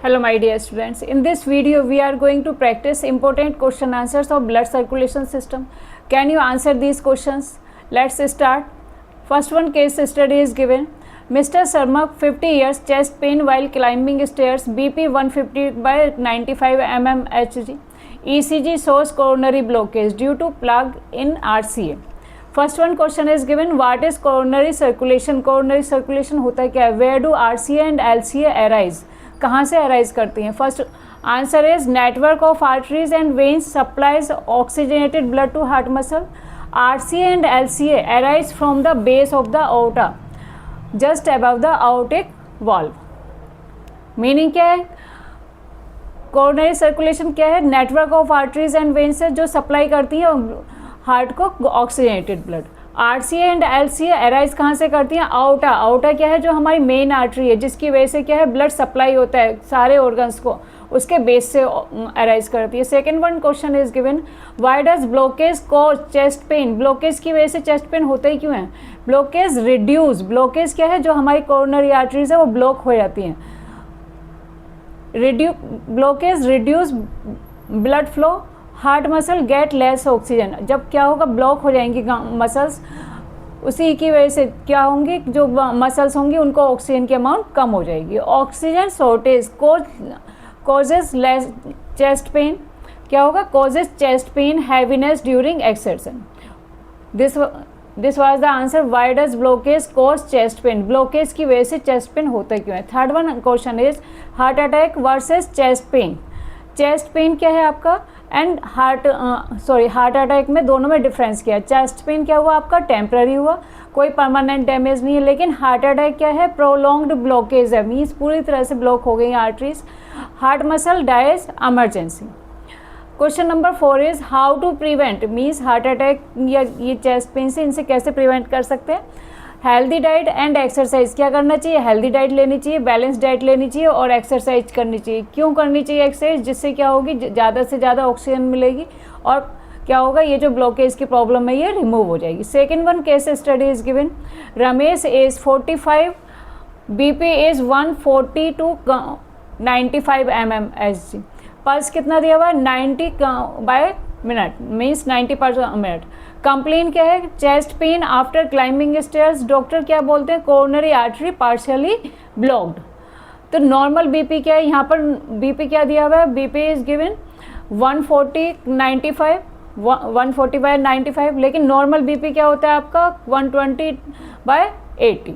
Hello my dear students, in this video we are going to practice important question answers of blood circulation system. Can you answer these questions? Let's start. First one case study is given. Mr. Sharma 50 years chest pain while climbing stairs, BP 150 by 95 mm Hg. ECG shows coronary blockage due to plug in RCA. First one question is given what is coronary circulation. Coronary circulation होता क्या है? Where do RCA and LCA arise, कहाँ से arise करती हैं? First answer is network of arteries and veins supplies oxygenated blood to heart muscle. RCA and LCA arise from the base of the aorta just above the aortic valve. Meaning क्या है? Coronary circulation क्या है? Network of arteries and veins है जो supply करती है heart को oxygenated blood. RCA and LCA arise कहाँ से करती हैं? आउटा. आउटा क्या है? जो हमारी मेन आर्टरी है जिसकी वजह से क्या है ब्लड सप्लाई होता है सारे ऑर्गन्स को, उसके बेस से अराइज करती है. Second one question is given why does blockage cause chest pain. Blockage की वजह से चेस्ट पेन होता ही क्यों है? Blockage reduce. ब्लॉकेज क्या है? जो हमारी कोरोनरी आर्टरीज है वो ब्लॉक हो जाती हैं. Blockage reduce blood flow. Heart muscle get less oxygen. जब क्या होगा? ब्लॉक हो जाएंगी मसल्स, उसी की वजह से क्या होंगी? जो मसल्स होंगी उनको ऑक्सीजन की अमाउंट कम हो जाएगी. Oxygen shortage causes less chest pain. क्या होगा? Causes chest pain heaviness during exercise. This was the answer. Why does blockage cause chest pain. Blockage की वजह से चेस्ट पेन होता क्यों है? Third one question is heart attack versus chest pain. Chest pain क्या है आपका एंड हार्ट अटैक में दोनों में डिफरेंस क्या है? चेस्ट पेन क्या हुआ आपका? टेम्पररी हुआ, कोई परमानेंट डैमेज नहीं है. लेकिन हार्ट अटैक क्या है? प्रोलॉन्ग्ड ब्लॉकेज है, मीन्स पूरी तरह से ब्लॉक हो गई arteries. Heart muscle dies emergency. Question number 4 is how to prevent, means heart attack या ये चेस्ट पेन से इनसे कैसे प्रिवेंट कर सकते हैं? Healthy diet and exercise. क्या करना चाहिए? हेल्दी डाइट लेनी चाहिए, बैलेंस डाइट लेनी चाहिए और एक्सरसाइज करनी चाहिए. क्यों करनी चाहिए एक्सरसाइज? जिससे क्या होगी? ज़्यादा से ज़्यादा ऑक्सीजन मिलेगी और क्या होगा? ये जो ब्लॉकेज की प्रॉब्लम है ये रिमूव हो जाएगी. Second one case study is given. Ramesh age 45, BP is 140 to 95 mm Hg. Pulse कितना दिया हुआ है? 90 बाय मिनट, मीन्स 90 पर मिनट. कंप्लेन क्या है? Chest pain after climbing stairs. Doctor क्या बोलते हैं? Coronary artery partially blocked. तो नॉर्मल बीपी क्या है? यहाँ पर बीपी क्या दिया हुआ है? BP is given 140/95, 140/95. लेकिन नॉर्मल बीपी क्या होता है आपका? 120/80.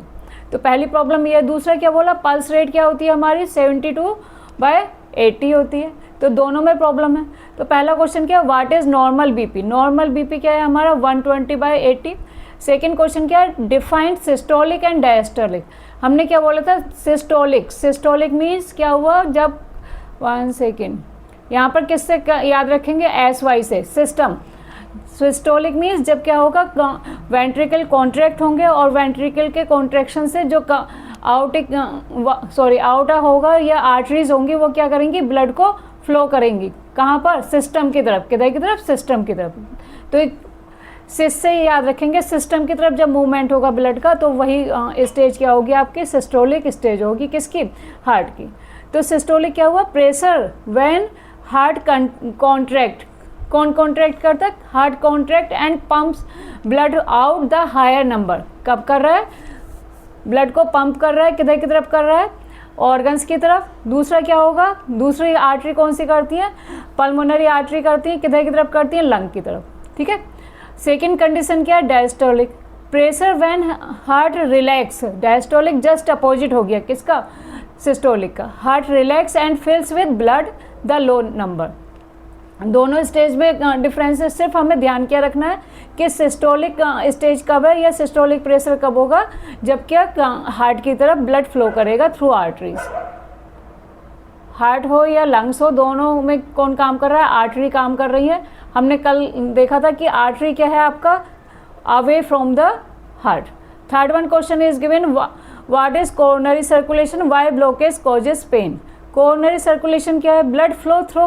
तो पहली प्रॉब्लम ये है. दूसरा क्या बोला? पल्स रेट क्या होती है हमारी? 72/80 होती है. तो दोनों में प्रॉब्लम है. तो पहला क्वेश्चन क्या है? What is normal BP. Normal BP क्या है हमारा? 120/80. सेकेंड क्वेश्चन क्या है? Defined systolic and diastolic. हमने क्या बोला था? सिस्टोलिक. सिस्टोलिक मीन्स क्या हुआ? जब 1 सेकेंड यहाँ पर किससे याद रखेंगे? SY से, सिस्टम. सिस्टोलिक मीन्स जब क्या होगा? वेंट्रिकल कॉन्ट्रैक्ट होंगे और वेंट्रिकल के कॉन्ट्रैक्शन से जो आउटा होगा या आर्टरीज होंगी वो क्या करेंगी? ब्लड को फ्लो करेंगी. कहाँ पर? सिस्टम की तरफ. किधर की तरफ? सिस्टम की तरफ. तो सिस से याद रखेंगे सिस्टम की तरफ जब मूवमेंट होगा ब्लड का तो वही स्टेज क्या होगी आपकी? सिस्टोलिक स्टेज होगी. किसकी? हार्ट की. तो सिस्टोलिक क्या हुआ? Pressure when heart contract. कौन कॉन्ट्रैक्ट करता है? Heart contract and pumps blood out the higher number. कब कर रहा है? ब्लड को पंप कर रहा है. किधर की तरफ कर रहा है? ऑर्गन्स की तरफ. दूसरा क्या होगा? दूसरी आर्टरी कौन सी करती है? पल्मोनरी आर्टरी करती है. किधर की तरफ करती है? लंग की तरफ. ठीक है. सेकेंड कंडीशन क्या है? Diastolic. Pressure when heart relax. Diastolic just opposite हो गया किसका? सिस्टोलिक का. Heart relax and fills with blood the low number. दोनों स्टेज में डिफरेंस है. सिर्फ हमें ध्यान क्या रखना है कि सिस्टोलिक स्टेज कब है या सिस्टोलिक प्रेशर कब होगा? जब क्या हार्ट की तरफ ब्लड फ्लो करेगा थ्रू आर्टरीज. हार्ट हो या लंग्स हो, दोनों में कौन काम कर रहा है? आर्टरी काम कर रही है. हमने कल देखा था कि आर्टरी क्या है आपका? Away from the heart. Third one question is given what is coronary circulation, why blockage causes pain. Coronary circulation क्या है? Blood flow through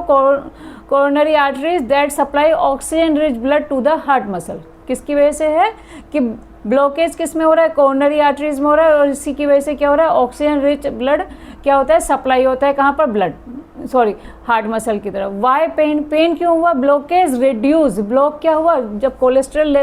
coronary arteries that supply oxygen rich blood to the heart muscle. किसकी वजह से है? कि blockage किस में हो रहा है, कोरोनरी आर्टरीज में हो रहा है, और इसी की वजह से क्या हो रहा है, ऑक्सीजन रिच ब्लड क्या होता है, सप्लाई होता है कहाँ पर, ब्लड सॉरी हार्ट मसल की तरफ। वाई पेन, पेन क्यों हुआ, ब्लॉकेज रिड्यूस, ब्लॉक क्या हुआ, जब कोलेस्ट्रॉल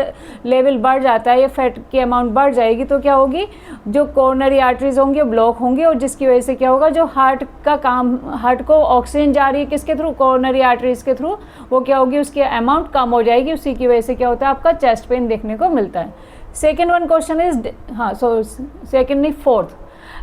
लेवल बढ़ जाता है या फैट की अमाउंट बढ़ जाएगी तो क्या होगी, जो कोरोनरी आर्टरीज होंगी ब्लॉक होंगी, और जिसकी वजह से क्या होगा, जो हार्ट का काम, हार्ट को ऑक्सीजन जा रही है किसके थ्रू, कोरोनरी आर्टरीज के थ्रू, वो क्या होगी, उसकी अमाउंट कम हो जाएगी, उसी की वजह से क्या होता है, आपका चेस्ट पेन देखने को मिलता है। सेकेंड वन क्वेश्चन इज, हाँ सेकेंड नहीं fourth,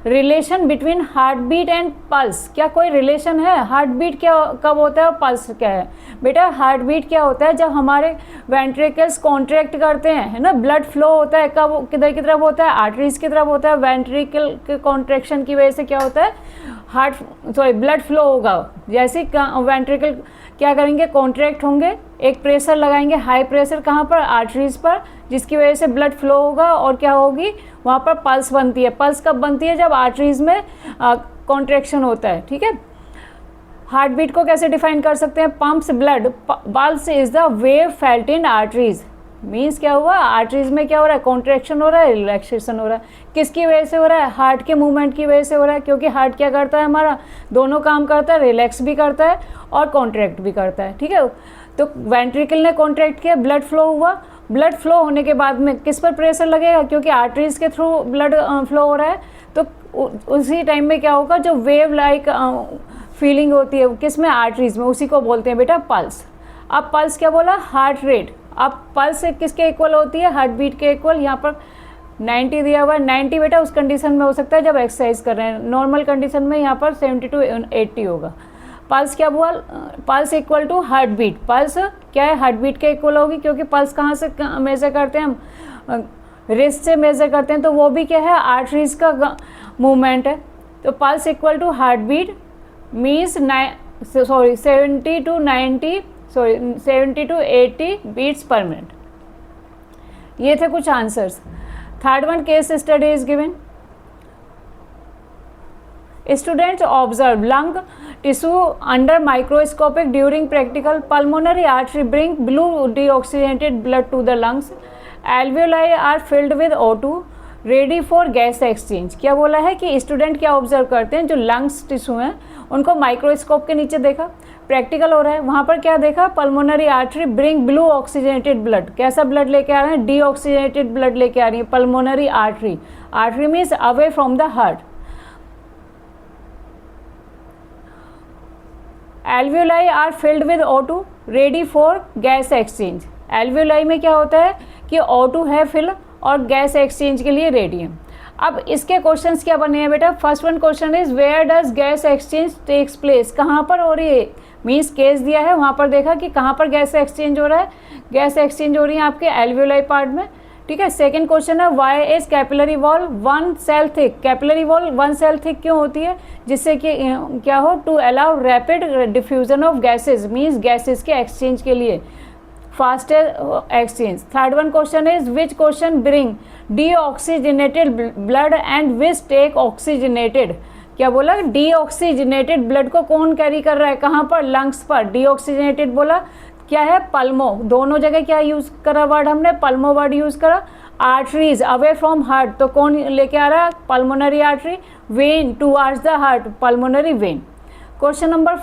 relation between heart beat and pulse, क्या कोई रिलेशन है, हार्ट बीट क्या कब होता है और पल्स क्या है। बेटा हार्ट बीट क्या होता है, जब हमारे वेंट्रिकल्स कॉन्ट्रैक्ट करते हैं, है ना, ब्लड फ्लो होता है, कब किधर की तरफ होता है, आर्टरीज की तरफ होता है, वेंट्रिकल के कॉन्ट्रैक्शन की वजह से क्या होता है, ब्लड फ्लो होगा, जैसे वेंट्रिकल क्या करेंगे, कॉन्ट्रैक्ट होंगे, एक प्रेशर लगाएंगे, हाई प्रेशर कहाँ पर, आर्टरीज पर, जिसकी वजह से ब्लड फ्लो होगा और क्या होगी, वहाँ पर पल्स बनती है। पल्स कब बनती है, जब आर्टरीज में कॉन्ट्रैक्शन होता है, ठीक है। हार्ट बीट को कैसे डिफाइन कर सकते हैं, pumps blood, pulse is the wave felt in arteries, means क्या हुआ, आर्टरीज में क्या हो रहा है, कॉन्ट्रैक्शन हो रहा है, रिलैक्सेशन हो रहा है, किसकी वजह से हो रहा है, हार्ट के मूवमेंट की वजह से हो रहा है, क्योंकि हार्ट क्या करता है, हमारा दोनों काम करता है, रिलैक्स भी करता है और कॉन्ट्रैक्ट भी करता है, ठीक है। तो वेंट्रिकल ने कॉन्ट्रैक्ट किया, ब्लड फ्लो हुआ, ब्लड फ्लो होने के बाद में किस पर प्रेशर लगेगा, क्योंकि आर्टरीज के थ्रू ब्लड फ्लो हो रहा है, तो उसी टाइम में क्या होगा, जो वेव लाइक फीलिंग होती है किस में, आर्टरीज में, उसी को बोलते हैं बेटा पल्स। अब पल्स क्या बोला, हार्ट रेट, अब पल्स किसके इक्वल होती है, हार्ट बीट के इक्वल, यहाँ पर 90 दिया हुआ है, 90 बेटा उस कंडीशन में हो सकता है जब एक्सरसाइज कर रहे हैं, नॉर्मल कंडीशन में यहाँ पर 70 to 80 होगा। पल्स क्या हुआ, pulse equal to heart beat, pulse क्या है, हार्ट बीट के इक्वल होगी, क्योंकि पल्स कहाँ से मेजर करते हैं हम, रिस्ट से मेजर करते हैं, तो वो भी क्या है, आर्टरीज का मूवमेंट है, तो pulse equal to heart beat means 70 to 80 beats per minute. ये थे कुछ answers. Third one, case study is given, students observe lung tissue under microscopic during practical, pulmonary artery bring blue deoxygenated blood to the lungs, alveoli are filled with O2 ready for gas exchange. क्या बोला है कि student क्या observe करते हैं, जो lungs tissue हैं उनको माइक्रोस्कोप के नीचे देखा, प्रैक्टिकल हो रहा है, वहाँ पर क्या देखा, pulmonary artery bring blue oxygenated blood, कैसा ब्लड लेके आ रहे हैं, डीऑक्सीजनेटेड ब्लड लेके आ रही है pulmonary artery, artery means away from the heart. Alveoli are filled with O2 ready for gas exchange, alveoli में क्या होता है कि O2 है फिल और गैस एक्सचेंज के लिए रेडी है। अब इसके क्वेश्चंस क्या बने हैं बेटा, first one question is where does gas exchange takes place, कहाँ पर हो रही है, मीन्स केस दिया है वहाँ पर देखा कि कहाँ पर गैस एक्सचेंज हो रहा है, गैस एक्सचेंज हो रही है आपके एल्वियोलाई पार्ट में, ठीक है। सेकंड क्वेश्चन है why is capillary wall 1 cell thick, capillary wall 1 cell thick क्यों होती है, जिससे कि क्या हो, to allow rapid diffusion of gases, means gases के एक्सचेंज के लिए, faster exchange. Third one question is which question bring deoxygenated blood and which take oxygenated, क्या बोला, डीऑक्सीजनेटेड ब्लड को कौन कैरी कर रहा है, कहाँ पर, लंग्स पर, डीऑक्सीजनेटेड बोला क्या है, पल्मो, दोनों जगह क्या यूज करा वर्ड हमने, पल्मो वर्ड यूज करा, आर्टरीज अवे फ्रॉम हार्ट, तो कौन लेके आ रहा है, pulmonary artery, vein towards the heart, pulmonary vein. Question number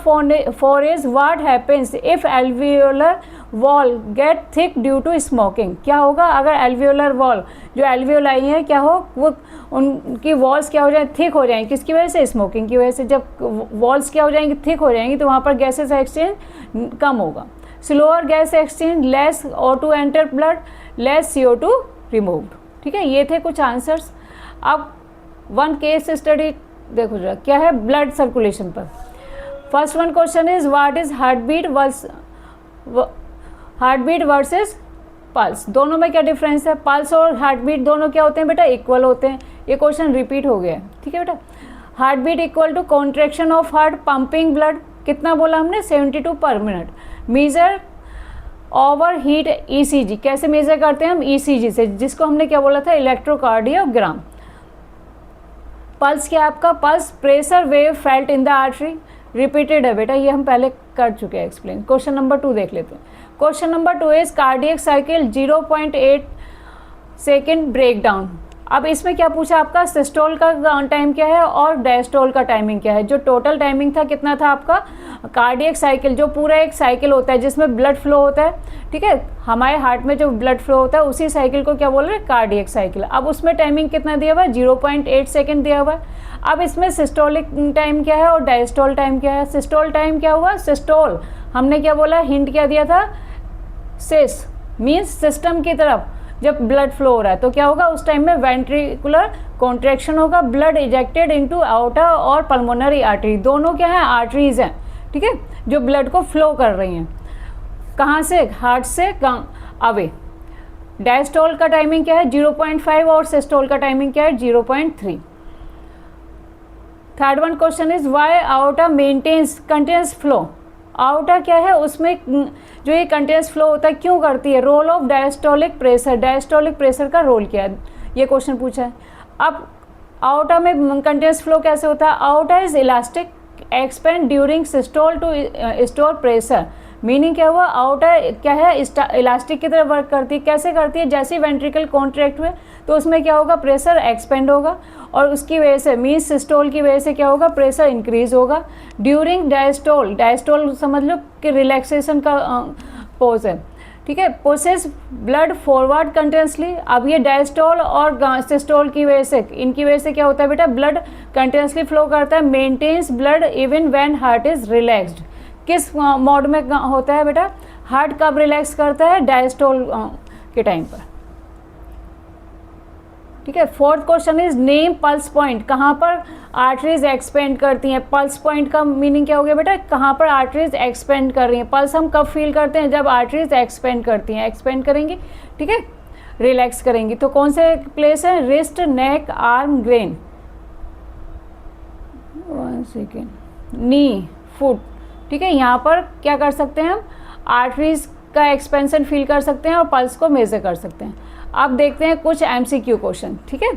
4 is what happens if alveolar wall get thick due to smoking, क्या होगा अगर एल्वियोलर वॉल, जो एल्वियोलाई है क्या हो, वो उनकी वॉल्स क्या हो जाए, थिक हो जाएंगी, किसकी वजह से, स्मोकिंग की वजह से। जब वॉल्स क्या हो जाएंगी, थिक हो जाएंगी, तो वहाँ पर गैसेस एक्सचेंज कम होगा। Slower gas exchange, less O2 enter blood, less CO2 removed, ठीक है। ये थे कुछ आंसर्स। अब वन केस स्टडी देखो जरा, क्या है, ब्लड सर्कुलेशन पर। First one question is what is heart beat versus pulse, दोनों में क्या डिफरेंस है, पल्स और हार्ट बीट दोनों क्या होते हैं बेटा, इक्वल होते हैं। ये क्वेश्चन रिपीट हो गया है, ठीक है बेटा। Heart beat equal to contraction of heart pumping blood, कितना बोला हमने, 72 per minute. Measure over heat ECG, कैसे मेजर करते हैं हम, ECG से, जिसको हमने क्या बोला था, इलेक्ट्रोकार्डियोग्राम। पल्स क्या आपका, pulse pressure wave felt in the artery, repeated है बेटा, ये हम पहले कर चुके हैं एक्सप्लेन। क्वेश्चन नंबर 2 देख लेते हैं। Question number 2 is cardiac cycle 0.8 second break down. अब इसमें क्या पूछा आपका, सिस्टोल का टाइम क्या है और डायस्टोल का टाइमिंग क्या है। जो टोटल टाइमिंग था कितना था आपका, कार्डियक साइकिल, जो पूरा एक साइकिल होता है जिसमें ब्लड फ्लो होता है, ठीक है, हमारे हार्ट में जो ब्लड फ्लो होता है उसी साइकिल को क्या बोल रहे हैं, कार्डियक साइकिल। अब उसमें टाइमिंग कितना दिया हुआ है, 0.8 सेकेंड दिया हुआ है। अब इसमें सिस्टोलिक टाइम क्या है और डायस्टोल टाइम क्या है। सिस्टोल टाइम क्या हुआ, सिस्टोल हमने क्या बोला, हिंट क्या दिया था, सिस मीन्स सिस्टम की तरफ जब ब्लड फ्लो हो रहा है तो क्या होगा, उस टाइम में वेंट्रिकुलर कॉन्ट्रैक्शन होगा, ब्लड इजेक्टेड इनटू आउटर और पल्मोनरी आर्टरी, दोनों क्या है, आर्टरीज हैं, ठीक है, जो ब्लड को फ्लो कर रही हैं, कहाँ से, हार्ट से अवे। डायस्टोल का टाइमिंग क्या है, 0.5 और सिस्टोल का टाइमिंग क्या है, 0.3। Third one question is why outer maintains continuous flow. Outer क्या है, उसमें जो ये कंटिन्यूअस फ्लो होता है क्यों करती है। Role of diastolic pressure, diastolic pressure का रोल क्या है, ये क्वेश्चन पूछा है। अब आउटर में कंटिन्यूअस फ्लो कैसे होता है, आउटर is elastic expand during systole to store pressure. Meaning क्या हुआ, आउटर क्या है, इलास्टिक की तरह वर्क करती है। कैसे करती है, जैसे वेंट्रिकल कॉन्ट्रैक्ट हुए तो उसमें क्या होगा, प्रेशर एक्सपेंड होगा और उसकी वजह से मीन्स सिस्टोल की वजह से क्या होगा, प्रेशर इंक्रीज होगा। ड्यूरिंग डायस्टोल, डायस्टोल समझ लो कि रिलैक्सेशन का पोज है, ठीक है, पुशेस ब्लड फॉरवर्ड कंटिन्यूसली। अब ये डायस्टोल और सिस्टोल की वजह से, इनकी वजह से क्या होता है बेटा, ब्लड कंटिन्यूसली फ्लो करता है, maintains blood even when heart is relaxed. किस मोड में होता है बेटा, हार्ट कब रिलैक्स करता है, डायस्टोल के टाइम पर, ठीक है। Fourth question is name pulse point, कहाँ पर आर्टरीज एक्सपेंड करती हैं। पल्स पॉइंट का मीनिंग क्या हो गया बेटा, कहाँ पर आर्टरीज एक्सपेंड कर रही हैं। पल्स हम कब फील करते हैं, जब आर्टरीज एक्सपेंड करती हैं, एक्सपेंड करेंगी, ठीक है, रिलैक्स करेंगी। तो कौन से प्लेस है, रिस्ट, नेक, आर्म, ग्रेन, 1 सेकेंड, नी, फुट, ठीक है। यहाँ पर क्या कर सकते हैं हम, आर्टरीज का एक्सपेंशन फील कर सकते हैं और पल्स को मेजर कर सकते हैं। अब देखते हैं कुछ MCQ क्वेश्चन, ठीक है,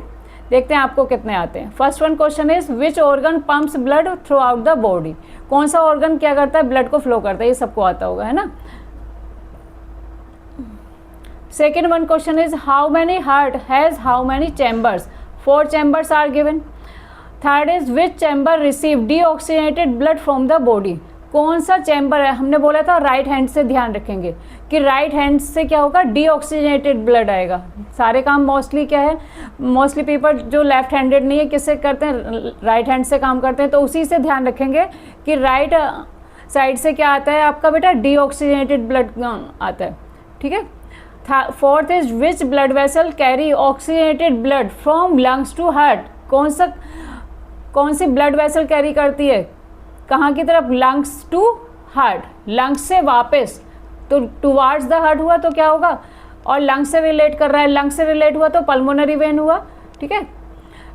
देखते हैं आपको कितने आते हैं। First one question is which organ pumps blood through out the body. कौन सा ऑर्गन क्या करता है, ब्लड को फ्लो करता है, ये सबको आता होगा, है ना। Second one question is how many heart has how many chambers, 4 chambers are given. Third is which chamber receive deoxygenated blood from the body. कौन सा चैम्बर है, हमने बोला था राइट हैंड से, ध्यान रखेंगे कि राइट हैंड से क्या होगा, डीऑक्सीजनेटेड ब्लड आएगा। सारे काम मोस्टली क्या है, मोस्टली पीपल जो लेफ्ट हैंडेड नहीं है किससे करते हैं, राइट हैंड से काम करते हैं, तो उसी से ध्यान रखेंगे कि राइट साइड से क्या आता है आपका बेटा, डीऑक्सीजनेटेड ब्लड आता है, ठीक है। Fourth is which blood vessel carry oxygenated blood from lungs to heart. कौन सी ब्लड वेसल कैरी करती है, कहाँ की तरफ, लंग्स टू हार्ट, लंग्स से वापस, तो टुवार्ड्स द हार्ट हुआ तो क्या होगा, और लंग्स से रिलेट कर रहा है, लंग्स से रिलेट हुआ तो पल्मोनरी वेन हुआ, ठीक है।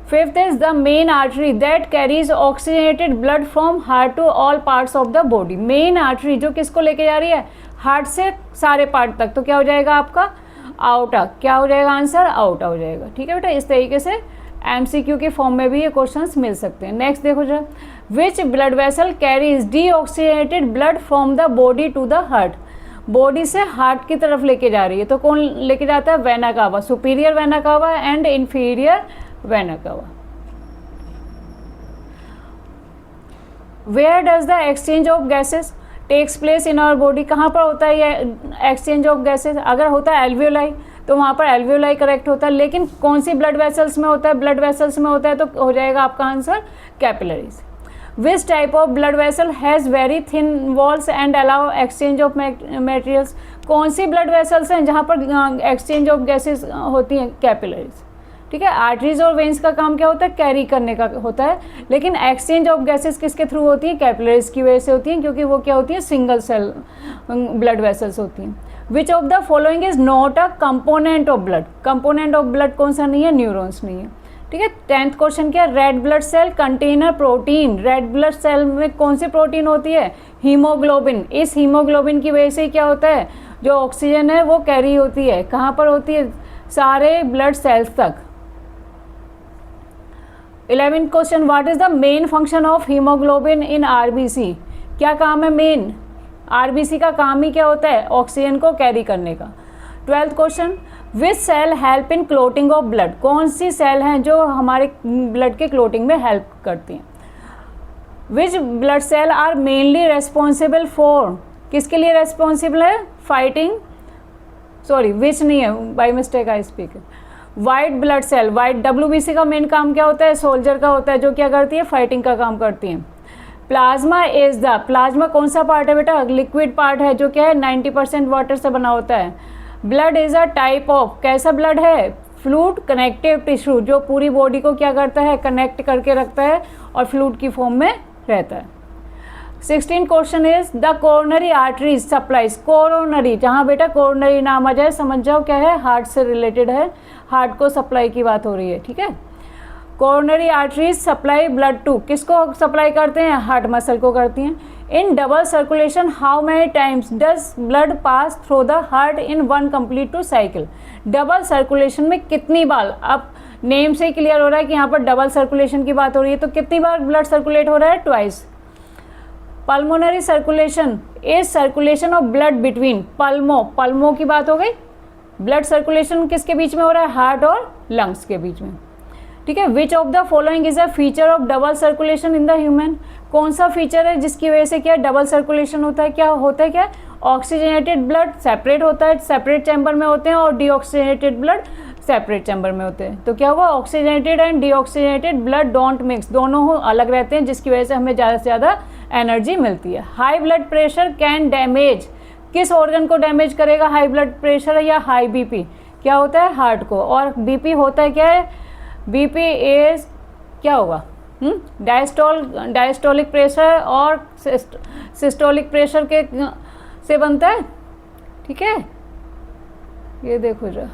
Fifth is the main artery that carries oxygenated blood from heart to all parts of the body. Main artery जो किसको लेके जा रही है, हार्ट से सारे पार्ट तक, तो क्या हो जाएगा आपका, आउटा, क्या हो जाएगा आंसर, आउटा हो जाएगा, ठीक है बेटा। इस तरीके से MCQ के फॉर्म में भी ये क्वेश्चंस मिल सकते हैं। नेक्स्ट देखो जरा, which blood vessel carries deoxygenated blood from the body to the heart. Body से हार्ट की तरफ लेके जा रही है, तो कौन लेके जाता है, vena cava, superior vena cava and inferior vena cava. Where does the exchange of gases takes place in our body. कहाँ पर होता है ये एक्सचेंज ऑफ गैसेस, अगर होता है एल्वियोलाई तो वहाँ पर एल्वियोलाई करेक्ट होता है, लेकिन कौन सी ब्लड वेसल्स में होता है, ब्लड वेसल्स में होता है, तो हो जाएगा आपका answer capillaries. Which type of blood vessel has very thin walls and allow exchange of materials. कौन सी ब्लड वेसल्स हैं जहाँ पर एक्सचेंज ऑफ गैसेस होती हैं, कैपिलरीज, ठीक है। आर्टरीज और वेन्स का काम क्या होता है, कैरी करने का होता है, लेकिन एक्सचेंज ऑफ गैसेस किसके थ्रू होती है, कैपिलरीज की वजह से होती हैं, क्योंकि वो क्या होती है, सिंगल सेल ब्लड वेसल्स होती हैं। Which of the following is not a component of blood. Component of blood कौन सा नहीं है, न्यूरॉन्स नहीं है, ठीक है। 10th क्वेश्चन क्या, red blood cell contain a protein. Red blood cell में कौन सी प्रोटीन होती है, हीमोग्लोबिन। इस हीमोग्लोबिन की वजह से क्या होता है, जो ऑक्सीजन है वो कैरी होती है, कहाँ पर होती है, सारे ब्लड सेल्स तक। 11th question, what is the main function of haemoglobin in RBC। क्या काम है मेन, RBC का काम ही क्या होता है, ऑक्सीजन को कैरी करने का। 12th question, which cell help in clotting of blood, कौन सी सेल हैं जो हमारे ब्लड के क्लोटिंग में हेल्प करती हैं। Which blood cell are mainly responsible for, किसके लिए रेस्पॉन्सिबल है, फाइटिंग, सॉरी विच नहीं है, by mistake I speak, white blood cell, white WBC का मेन काम क्या होता है, सोल्जर का होता है, जो क्या करती है, फाइटिंग का काम करती है। प्लाज्मा इज द, प्लाज्मा कौन सा पार्ट है बेटा, लिक्विड पार्ट है, जो क्या है 90% वाटर से बना होता है। Blood is a type of, कैसा ब्लड है, फ्लूइड कनेक्टिव टिश्यू, जो पूरी बॉडी को क्या करता है, कनेक्ट करके रखता है और फ्लूइड की फॉर्म में रहता है। 16 question is the coronary arteries supplies, coronary, जहाँ बेटा कोरोनरी नाम आ जाए समझ जाओ क्या है, हार्ट से रिलेटेड है, हार्ट को सप्लाई की बात हो रही है, ठीक है। Coronary arteries supply blood to, किसको सप्लाई करते हैं, हार्ट मसल को करती हैं। In double circulation how many times does blood pass through the heart in one complete to cycle, double circulation में कितनी बार, अब नेम से क्लियर हो रहा है कि यहाँ पर डबल सर्कुलेशन की बात हो रही है, तो कितनी बार ब्लड सर्कुलेट हो रहा है, twice. Pulmonary circulation is circulation of blood between, pulmo की बात हो गई, ब्लड सर्कुलेशन किसके बीच में हो रहा है, हार्ट और लंग्स के बीच में, ठीक है। Which of the following is a feature of double circulation in the human, कौन सा फीचर है जिसकी वजह से क्या डबल सर्कुलेशन होता है, क्या होता है, क्या ऑक्सीजनेटेड ब्लड सेपरेट होता है, सेपरेट चैम्बर में होते हैं, और डीऑक्सीजनेटेड ब्लड सेपरेट चैम्बर में होते हैं। तो क्या हुआ, oxygenated and deoxygenated blood don't mix, दोनों अलग रहते हैं, जिसकी वजह से हमें ज़्यादा से ज़्यादा एनर्जी मिलती है। High blood pressure can damage, किस ऑर्गन को डैमेज करेगा, हाई ब्लड प्रेशर या हाई बीपी, क्या होता है, हार्ट को, और बीपी होता है क्या है, बीपी इज क्या होगा, डायस्टोलिक प्रेशर और सिस्टोलिक प्रेशर के से बनता है, ठीक है। ये देखो जरा,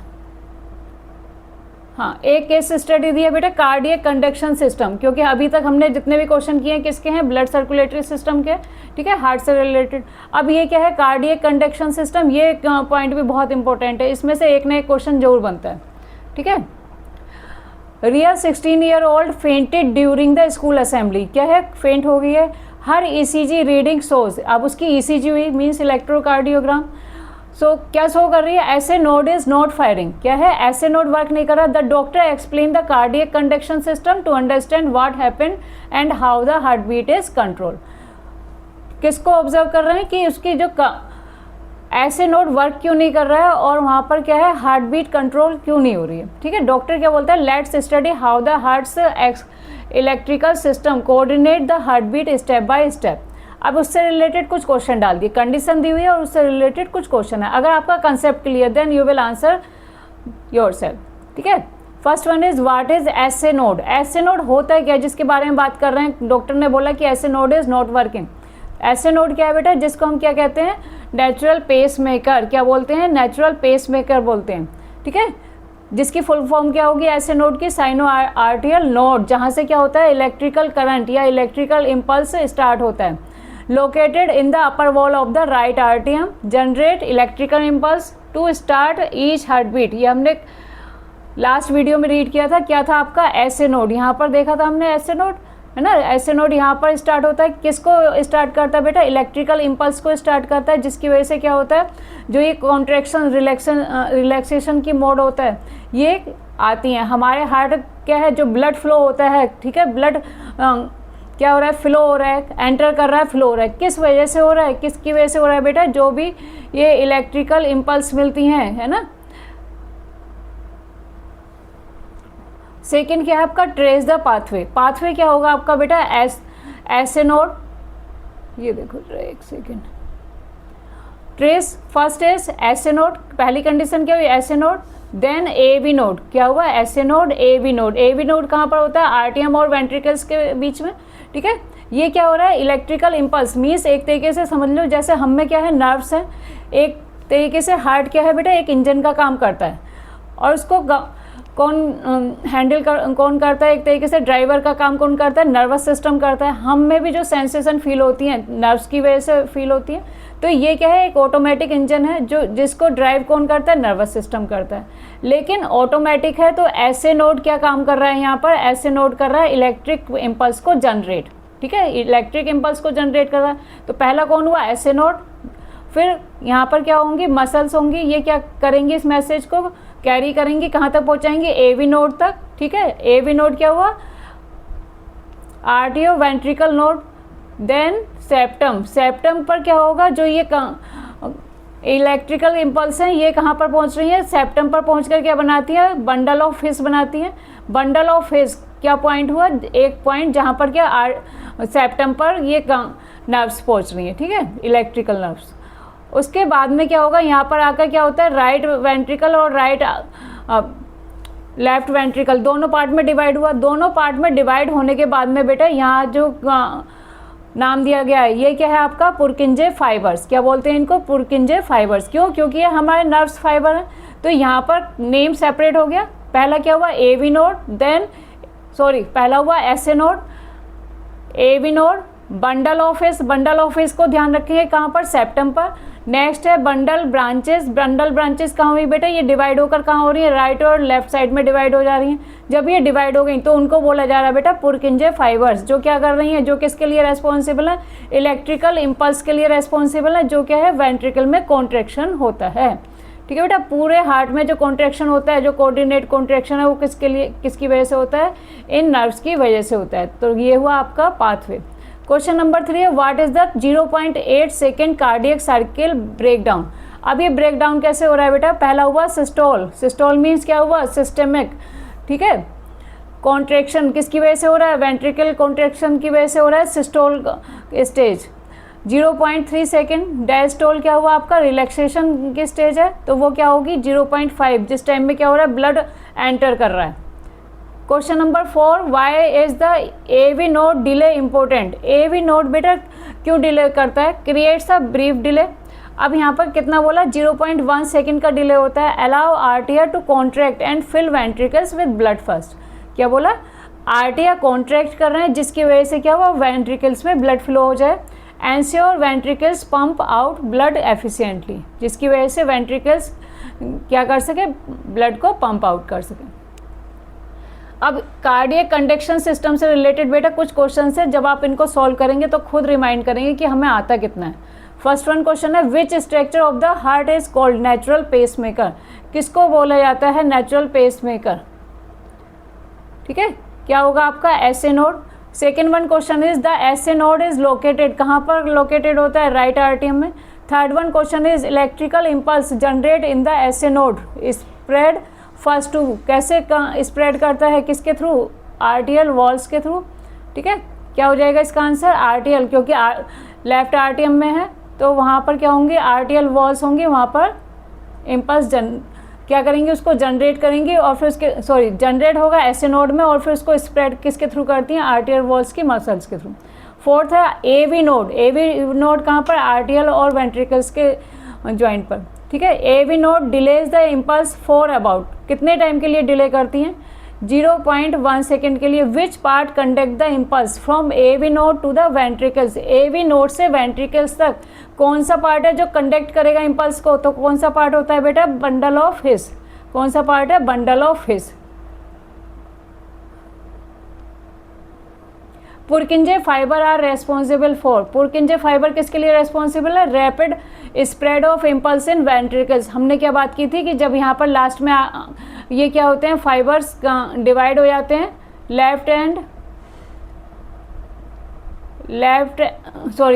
हाँ एक केस स्टडी दी है बेटा कार्डियक कंडक्शन सिस्टम, क्योंकि अभी तक हमने जितने भी क्वेश्चन किए हैं किसके हैं, ब्लड सर्कुलेटरी सिस्टम के, ठीक है, हार्ट से रिलेटेड। अब ये क्या है, कार्डियक कंडक्शन सिस्टम, ये पॉइंट भी बहुत इंपॉर्टेंट है, इसमें से एक ना एक क्वेश्चन जरूर बनता है, ठीक है। रिया 16-year-old fainted during the school assembly, क्या है, फेंट हो गई है। हर ECG रीडिंग शोज, अब उसकी ECG हुई मीन्स इलेक्ट्रोकार्डियोग्राम, सो क्या शो कर रही है, SA node is not firing, क्या है, ऐसे नोड वर्क नहीं कर रहा। The doctor explain the cardiac conduction system to understand what happened and how the heart beat is control, किसको ऑब्जर्व कर रहे हैं कि उसकी जो ऐसे नोड वर्क क्यों नहीं कर रहा है और वहाँ पर क्या है, हार्ट बीट कंट्रोल क्यों नहीं हो रही है, ठीक है। डॉक्टर क्या बोलता है, let's study how the heart's electrical system coordinate the heart beat step by step. अब उससे रिलेटेड कुछ क्वेश्चन डाल दिए, कंडीशन दी हुई है और उससे रिलेटेड कुछ क्वेश्चन है। अगर आपका concept clear then you will answer yourself, ठीक है। First one is what is SA node, SA node होता है क्या, जिसके बारे में बात कर रहे हैं। डॉक्टर ने बोला कि SA node is not working. SA node क्या है बेटा, जिसको हम क्या कहते हैं, नेचुरल पेस मेकर, क्या बोलते हैं, नेचुरल पेस मेकर बोलते हैं, ठीक है। जिसकी फुल फॉर्म क्या होगी एसे नोड की, साइनो आर्टियल नोड, जहाँ से क्या होता है, इलेक्ट्रिकल करंट या इलेक्ट्रिकल इम्पल्स स्टार्ट होता है। Located in the upper wall of the right आर्टियम, generate electrical impulse to start each heart beat. ये हमने लास्ट वीडियो में रीड किया था, क्या था आपका, एसे नोड, यहाँ पर देखा था हमने एसे नोड, है ना। एसे नोड यहाँ पर स्टार्ट होता है, किसको स्टार्ट करता है बेटा, इलेक्ट्रिकल इम्पल्स को स्टार्ट करता है, जिसकी वजह से क्या होता है, जो ये कॉन्ट्रैक्शन रिलैक्सेशन की मोड होता है ये आती हैं। हमारे हार्ट क्या है, जो ब्लड फ्लो होता है, ठीक है, ब्लड क्या हो रहा है, फ्लो हो रहा है, एंटर कर रहा है, फ्लो हो रहा है, किस वजह से हो रहा है, किसकी वजह से हो रहा है बेटा, जो भी ये इलेक्ट्रिकल इम्पल्स मिलती हैं, है ना। सेकेंड क्या है आपका, ट्रेस द पाथवे, पाथवे क्या होगा आपका बेटा, एसे नोड, ये देखो एक second, trace first is SA node, पहली कंडीशन क्या हुई, SA node, then AV node, क्या हुआ, SA node, AV node. AV node कहाँ पर होता है, आर्टियम और वेंट्रिकल्स के बीच में, ठीक है। ये क्या हो रहा है, इलेक्ट्रिकल इम्पल्स मीन्स एक तरीके से समझ लो जैसे हम में क्या है, नर्व्स हैं, एक तरीके से हार्ट क्या है बेटा, एक इंजन का काम करता है, और उसको कौन हैंडल कौन करता है, एक तरीके से ड्राइवर का काम कौन करता है, नर्वस सिस्टम करता है। हम में भी जो सेंसेशन फील होती हैं नर्व्स की वजह से फील होती हैं, तो ये क्या है, एक ऑटोमेटिक इंजन है, जो जिसको ड्राइव कौन करता है, नर्वस सिस्टम करता है। लेकिन ऑटोमेटिक है, तो ऐसे नोड क्या काम कर रहा है यहाँ पर, ऐसे नोड कर रहा है इलेक्ट्रिक इम्पल्स को जनरेट, ठीक है, इलेक्ट्रिक इम्पल्स को जनरेट कर रहा है। तो पहला कौन हुआ, ऐसे नोड। फिर यहाँ पर क्या होंगी, मसल्स होंगी, ये क्या करेंगी, इस मैसेज को कैरी करेंगी, कहाँ तक पहुँचाएंगे, AV नोड तक। ठीक है, AV नोड क्या हुआ, आर्टियो ventricle node, then septum. Septum पर क्या होगा, जो ये इलेक्ट्रिकल इम्पल्स हैं ये कहाँ पर पहुँच रही है, सेप्टम पर पहुँच कर क्या बनाती है, बंडल ऑफ हिस बनाती है। बंडल ऑफ हिस क्या पॉइंट हुआ, एक पॉइंट जहाँ पर क्या सेप्टम पर ये नर्व्स पहुँच रही हैं। ठीक है, इलेक्ट्रिकल नर्व्स। उसके बाद में क्या होगा, यहाँ पर आकर क्या होता है, राइट वेंट्रिकल और राइट लेफ्ट वेंट्रिकल दोनों पार्ट में डिवाइड हुआ। दोनों पार्ट में डिवाइड होने के बाद में बेटा यहाँ जो नाम दिया गया है ये क्या है आपका, पुरकिंजे फाइबर्स। क्या बोलते हैं इनको, पुरकिंजे फाइबर्स। क्यों, क्योंकि ये हमारे नर्व्स फाइबर हैं। तो यहाँ पर नेम सेपरेट हो गया। पहला क्या हुआ, AV नोड, देन पहला हुआ SA node, AV node, bundle of his. Bundle of हिस को ध्यान रखेंगे कहाँ पर, सेप्टम पर। नेक्स्ट है बंडल ब्रांचेस। बंडल ब्रांचेस कहाँ हुई बेटा, ये डिवाइड होकर कहाँ हो रही है, राइट और लेफ्ट साइड में डिवाइड हो जा रही हैं। जब ये डिवाइड हो गई तो उनको बोला जा रहा है बेटा पुरकिंजे फाइबर्स, जो क्या कर रही हैं, जो किसके लिए रेस्पॉन्सिबल है, इलेक्ट्रिकल इम्पल्स के लिए रेस्पॉन्सिबल है, जो क्या है, वेंट्रिकल में कॉन्ट्रैक्शन होता है। ठीक है बेटा, पूरे हार्ट में जो कॉन्ट्रैक्शन होता है, जो कोऑर्डिनेट कॉन्ट्रैक्शन है, वो किसके लिए, किसकी वजह से होता है, इन नर्व्स की वजह से होता है। तो ये हुआ आपका पाथवे। क्वेश्चन नंबर 3 है, what is the 0.8 second cardiac cycle breakdown. अब ये ब्रेकडाउन कैसे हो रहा है बेटा, पहला हुआ सिस्टोल। सिस्टोल मीन्स क्या हुआ, सिस्टेमिक। ठीक है, कॉन्ट्रैक्शन किसकी वजह से हो रहा है, वेंट्रिकल कॉन्ट्रैक्शन की वजह से हो रहा है, सिस्टोल स्टेज। 0.3 सेकेंड। डायस्टोल क्या हुआ आपका, रिलैक्सेशन की स्टेज है, तो वो क्या होगी 0.5, जिस टाइम में क्या हो रहा है, ब्लड एंटर कर रहा है। Question number 4, why is the AV node delay important. AV node बेटा क्यों डिले करता है, क्रिएट्स अ ब्रीफ डिले। अब यहाँ पर कितना बोला, 0.1 सेकेंड का डिले होता है। अलाउ आर्टिया to contract and fill ventricles with blood first. क्या बोला, आर्टिया कॉन्ट्रैक्ट कर रहे हैं जिसकी वजह से क्या हुआ, वेंट्रिकल्स में ब्लड फ्लो हो जाए। Ensure ventricles pump out blood efficiently, जिसकी वजह से वेंट्रिकल्स क्या कर सके, ब्लड को पंप आउट कर सके। अब कार्डियक कंडक्शन सिस्टम से रिलेटेड बेटा कुछ क्वेश्चन है, जब आप इनको सॉल्व करेंगे तो खुद रिमाइंड करेंगे कि हमें आता कितना है। फर्स्ट वन क्वेश्चन है, which structure of the heart is called natural pacemaker. किसको बोला जाता है नेचुरल पेसमेकर। ठीक है, क्या होगा आपका, SA node. Second one question is the SA node is located, कहाँ पर लोकेटेड होता है, राइट आर्टियम में। Third one question is electrical impulse generate in the SA node spread first to, कैसे स्प्रेड करता है, किसके थ्रू, आर्टियल वॉल्स के थ्रू। ठीक है, क्या हो जाएगा इसका आंसर, आर्टियल, क्योंकि लेफ्ट आर्टियम में है तो वहाँ पर क्या होंगे, आर्टियल वॉल्स होंगे, वहाँ पर इम्पल्स क्या करेंगे, उसको जनरेट करेंगे और फिर उसके जनरेट होगा SA नोड में और फिर उसको स्प्रेड किसके थ्रू करती हैं, आर्टियल वॉल्स की मसल्स के थ्रू। फोर्थ है AV नोड। AV नोड कहाँ पर, आर्टियल और वेंट्रिकल्स के जॉइंट पर। ठीक है, AV node delays the impulse for about, कितने टाइम के लिए डिले करती हैं, 0.1 सेकेंड के लिए। Which part conduct the impulse from AV node to the ventricles. AV node से वेंट्रिकल्स तक कौन सा पार्ट है जो कंडक्ट करेगा इम्पल्स को, तो कौन सा पार्ट होता है बेटा, बंडल ऑफ हिस। कौन सा पार्ट है, bundle of His. Purkinje fibre are responsible for, Purkinje fibre किसके लिए रेस्पॉन्सिबल है, rapid spread of impulse in ventricles. हमने क्या बात की थी कि जब यहाँ पर लास्ट में ये क्या होते हैं, फाइबर्स डिवाइड हो जाते हैं,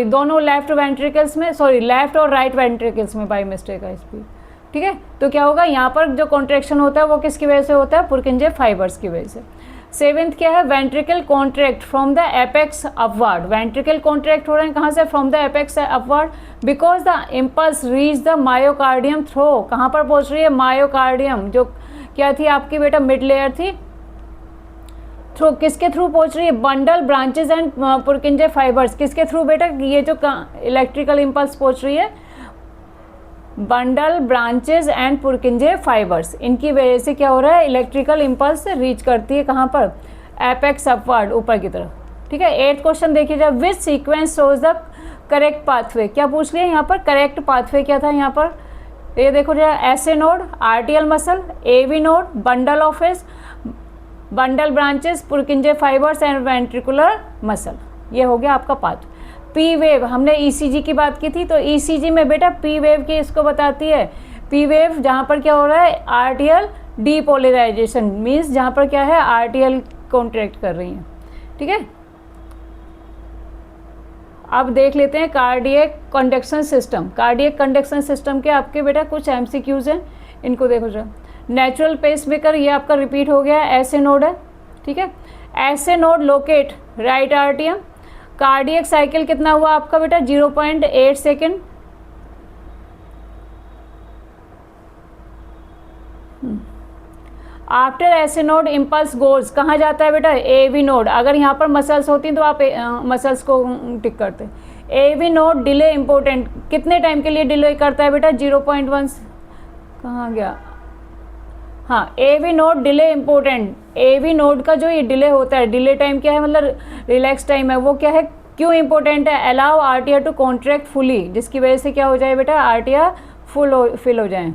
दोनों लेफ्ट वेंट्रिकल्स में, लेफ्ट और राइट वेंट्रिकल्स में, बाय मिस्टेक है इसकी। ठीक है, तो क्या होगा यहाँ पर जो कॉन्ट्रैक्शन होता है वो किसकी वजह से होता है, पुरकिंजे फाइबर्स की वजह से। सेवेंथ क्या है, ventricle contract from the apex upward. Ventricle contract हो रहे हैं कहाँ से, from the apex upward, because the impulse reach the myocardium through. कहाँ पर पहुँच रही है, मायोकार्डियम, जो क्या थी आपकी बेटा, मिड लेयर थी, थ्रू, किसके थ्रू पहुँच रही है, बंडल ब्रांचेस एंड पुरकिंजे फाइबर्स। किसके थ्रू बेटा, ये जो इलेक्ट्रिकल इम्पल्स पहुँच रही है, बंडल ब्रांचेस एंड पुरकिंजे फाइबर्स, इनकी वजह से क्या हो रहा है, इलेक्ट्रिकल इम्पल्स रीच करती है कहाँ पर, एपेक्स अपवर्ड, ऊपर की तरफ। ठीक है, 8th क्वेश्चन देखिए जाए, विच sequence shows the correct pathway. क्या पूछ लिया यहाँ पर, करेक्ट पाथवे क्या था यहाँ पर, ये देखो जरा, SA node, आर्टियल muscle, AV node, bundle of his, bundle branches, पुरकिंजे fibres and ventricular muscle. ये हो गया आपका पाथ। P वेव, हमने ECG की बात की थी, तो ECG में बेटा P वेव की इसको बताती है, पी वेव जहाँ पर क्या हो रहा है, आरटीएल डीपोलराइजेशन मीन्स जहाँ पर क्या है, आरटीएल कॉन्ट्रैक्ट कर रही हैं, ठीक है। अब देख लेते हैं cardiac conduction system. Cardiac conduction system के आपके बेटा कुछ एमसीक्यूज हैं, इनको देखो जरा। नेचुरल पेसमेकर, ये आपका रिपीट हो गया, ऐसे नोड है, ठीक है। ऐसे नोड लोकेट राइट आर्टियम। कार्डियक साइकिल कितना हुआ आपका बेटा, 0.8 second. After SA node impulse goals कहाँ जाता है बेटा, एवी नोड। अगर यहाँ पर मसल्स होती तो आप मसल्स को टिक करते। एवी नोड डिले इंपॉर्टेंट, कितने टाइम के लिए डिले करता है बेटा, 0.1। कहाँ गया, हाँ, AV node delay important. AV node का जो ये डिले होता है, डिले टाइम क्या है, मतलब रिलैक्स टाइम है, वो क्या है, क्यों इंपॉर्टेंट है, allow atria to contract fully, जिसकी वजह से क्या हो जाए बेटा, आरटीआर फिल हो जाए।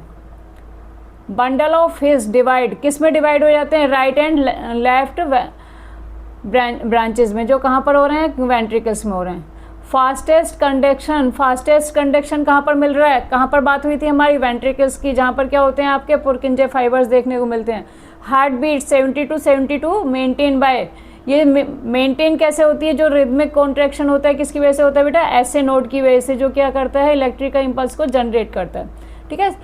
बंडल ऑफ हिज डिवाइड, किस में डिवाइड हो जाते हैं, राइट एंड लेफ्ट ब्रांचेस में, जो कहाँ पर हो रहे हैं, वेंट्रिकल्स में हो रहे हैं। फास्टेस्ट कंडक्शन, फास्टेस्ट कंडक्शन कहाँ पर मिल रहा है, कहाँ पर बात हुई थी हमारी, वेंट्रिकल्स की, जहाँ पर क्या होते हैं आपके पुरकिंजे फाइबर्स देखने को मिलते हैं। Heart beat 70 to 72 maintain by, ये मेंटेन कैसे होती है, जो रिदमिक कॉन्ट्रैक्शन होता है किसकी वजह से होता है बेटा, ऐसे नोड की वजह से, जो क्या करता है, इलेक्ट्रिकल इम्पल्स को जनरेट करता है, ठीक है।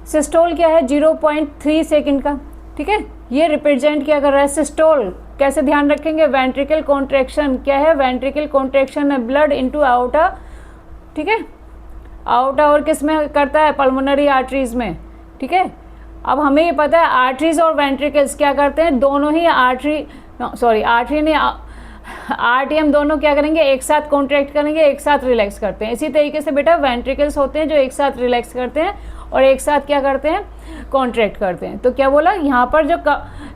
सिस्टोल क्या है, 0.3 सेकेंड का, ठीक है। ये रिप्रेजेंट क्या कर रहा है, सिस्टोल कैसे ध्यान रखेंगे, वेंट्रिकल कॉन्ट्रैक्शन क्या है, वेंट्रिकल कॉन्ट्रैक्शन है ब्लड इनटू आउटर, ठीक है। आउटर और किस में करता है, पल्मोनरी आर्टरीज में, ठीक है। अब हमें ये पता है आर्टरीज और वेंट्रिकल्स क्या करते हैं, दोनों ही आर्टरी नहीं, आरटीएम दोनों क्या करेंगे, एक साथ कॉन्ट्रैक्ट करेंगे, एक साथ रिलैक्स करते हैं। इसी तरीके से बेटा वेंट्रिकल्स होते हैं जो एक साथ रिलैक्स करते हैं और एक साथ क्या करते हैं, कॉन्ट्रैक्ट करते हैं। तो क्या बोला, यहाँ पर जो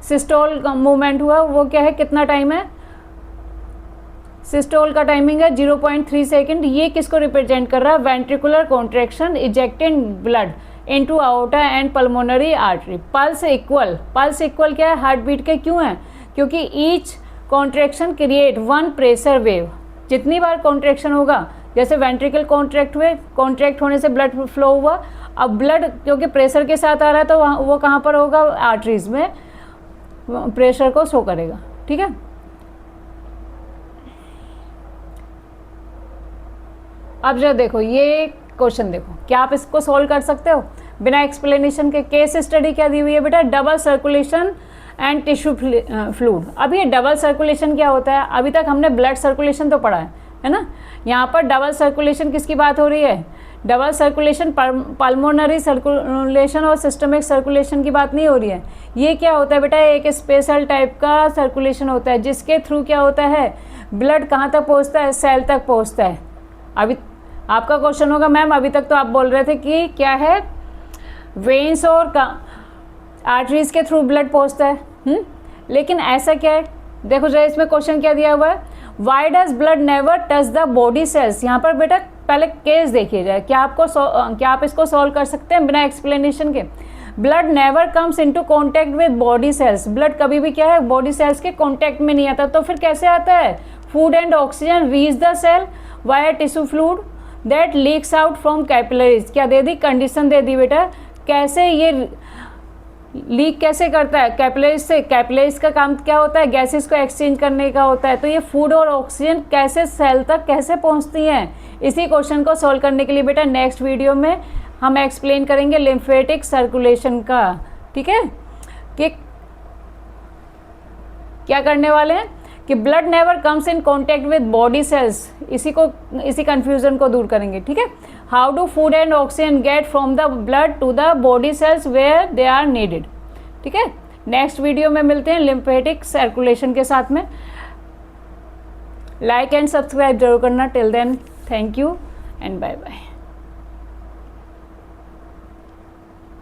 सिस्टोल का मूवमेंट हुआ वो क्या है, कितना टाइम है, सिस्टोल का टाइमिंग है 0.3 सेकेंड। ये किसको रिप्रेजेंट कर रहा है, ventricular contraction ejecting blood into outer and pulmonary artery. Pulse equal क्या है, हार्ट बीट के क्यों है, क्योंकि each contraction create one pressure wave. जितनी बार कॉन्ट्रैक्शन होगा, जैसे वेंट्रिकल कॉन्ट्रैक्ट होने से ब्लड फ्लो हुआ, अब ब्लड क्योंकि प्रेशर के साथ आ रहा है तो वो कहाँ पर होगा, आर्टरीज में प्रेशर को शो करेगा, ठीक है। अब जो देखो ये क्वेश्चन देखो, क्या आप इसको सॉल्व कर सकते हो बिना एक्सप्लेनेशन के। केस स्टडी क्या दी हुई है बेटा, double circulation and tissue fluid. अब ये डबल सर्कुलेशन क्या होता है, अभी तक हमने ब्लड सर्कुलेशन तो पढ़ा है ना। यहाँ पर डबल सर्कुलेशन किसकी बात हो रही है, डबल सर्कुलेशन पल्मोनरी सर्कुलेशन और सिस्टमिक सर्कुलेशन की बात नहीं हो रही है। ये क्या होता है बेटा, एक स्पेशल टाइप का सर्कुलेशन होता है जिसके थ्रू क्या होता है, ब्लड कहाँ तक पहुँचता है, सेल तक पहुँचता है। अभी आपका क्वेश्चन होगा मैम अभी तक तो आप बोल रहे थे कि क्या है, वेन्स और आर्टरीज के थ्रू ब्लड पहुँचता है, लेकिन ऐसा क्या है, देखो जरा इसमें क्वेश्चन क्या दिया हुआ है, why does blood never touch the body sales. यहाँ पर बेटा पहले केस देखिए जाए, क्या आप इसको सॉल्व कर सकते हैं बिना एक्सप्लेनेशन के। Blood never comes into contact with body sales, blood कभी भी क्या है, बॉडी सेल्स के कांटेक्ट में नहीं आता, तो फिर कैसे आता है, food and oxygen reach the cell via tissue fluid that leaks out from capillaries. क्या दे दी, कंडीशन दे दी बेटा, कैसे ये लीक कैसे करता है, कैपिलरीज से। कैपिलरीज का काम क्या होता है, गैसेस को एक्सचेंज करने का होता है। तो ये फूड और ऑक्सीजन कैसे सेल तक कैसे पहुंचती हैं, इसी क्वेश्चन को सॉल्व करने के लिए बेटा नेक्स्ट वीडियो में हम एक्सप्लेन करेंगे लिम्फेटिक सर्कुलेशन का, ठीक है। कि क्या करने वाले हैं कि blood never comes in contact with body cells, इसी कंफ्यूजन को दूर करेंगे, ठीक है। How do food and oxygen get from the blood to the body cells where they are needed, ठीक है। नेक्स्ट वीडियो में मिलते हैं लिम्फेटिक सर्कुलेशन के साथ में। लाइक एंड सब्सक्राइब जरूर करना। Till then thank you and bye bye.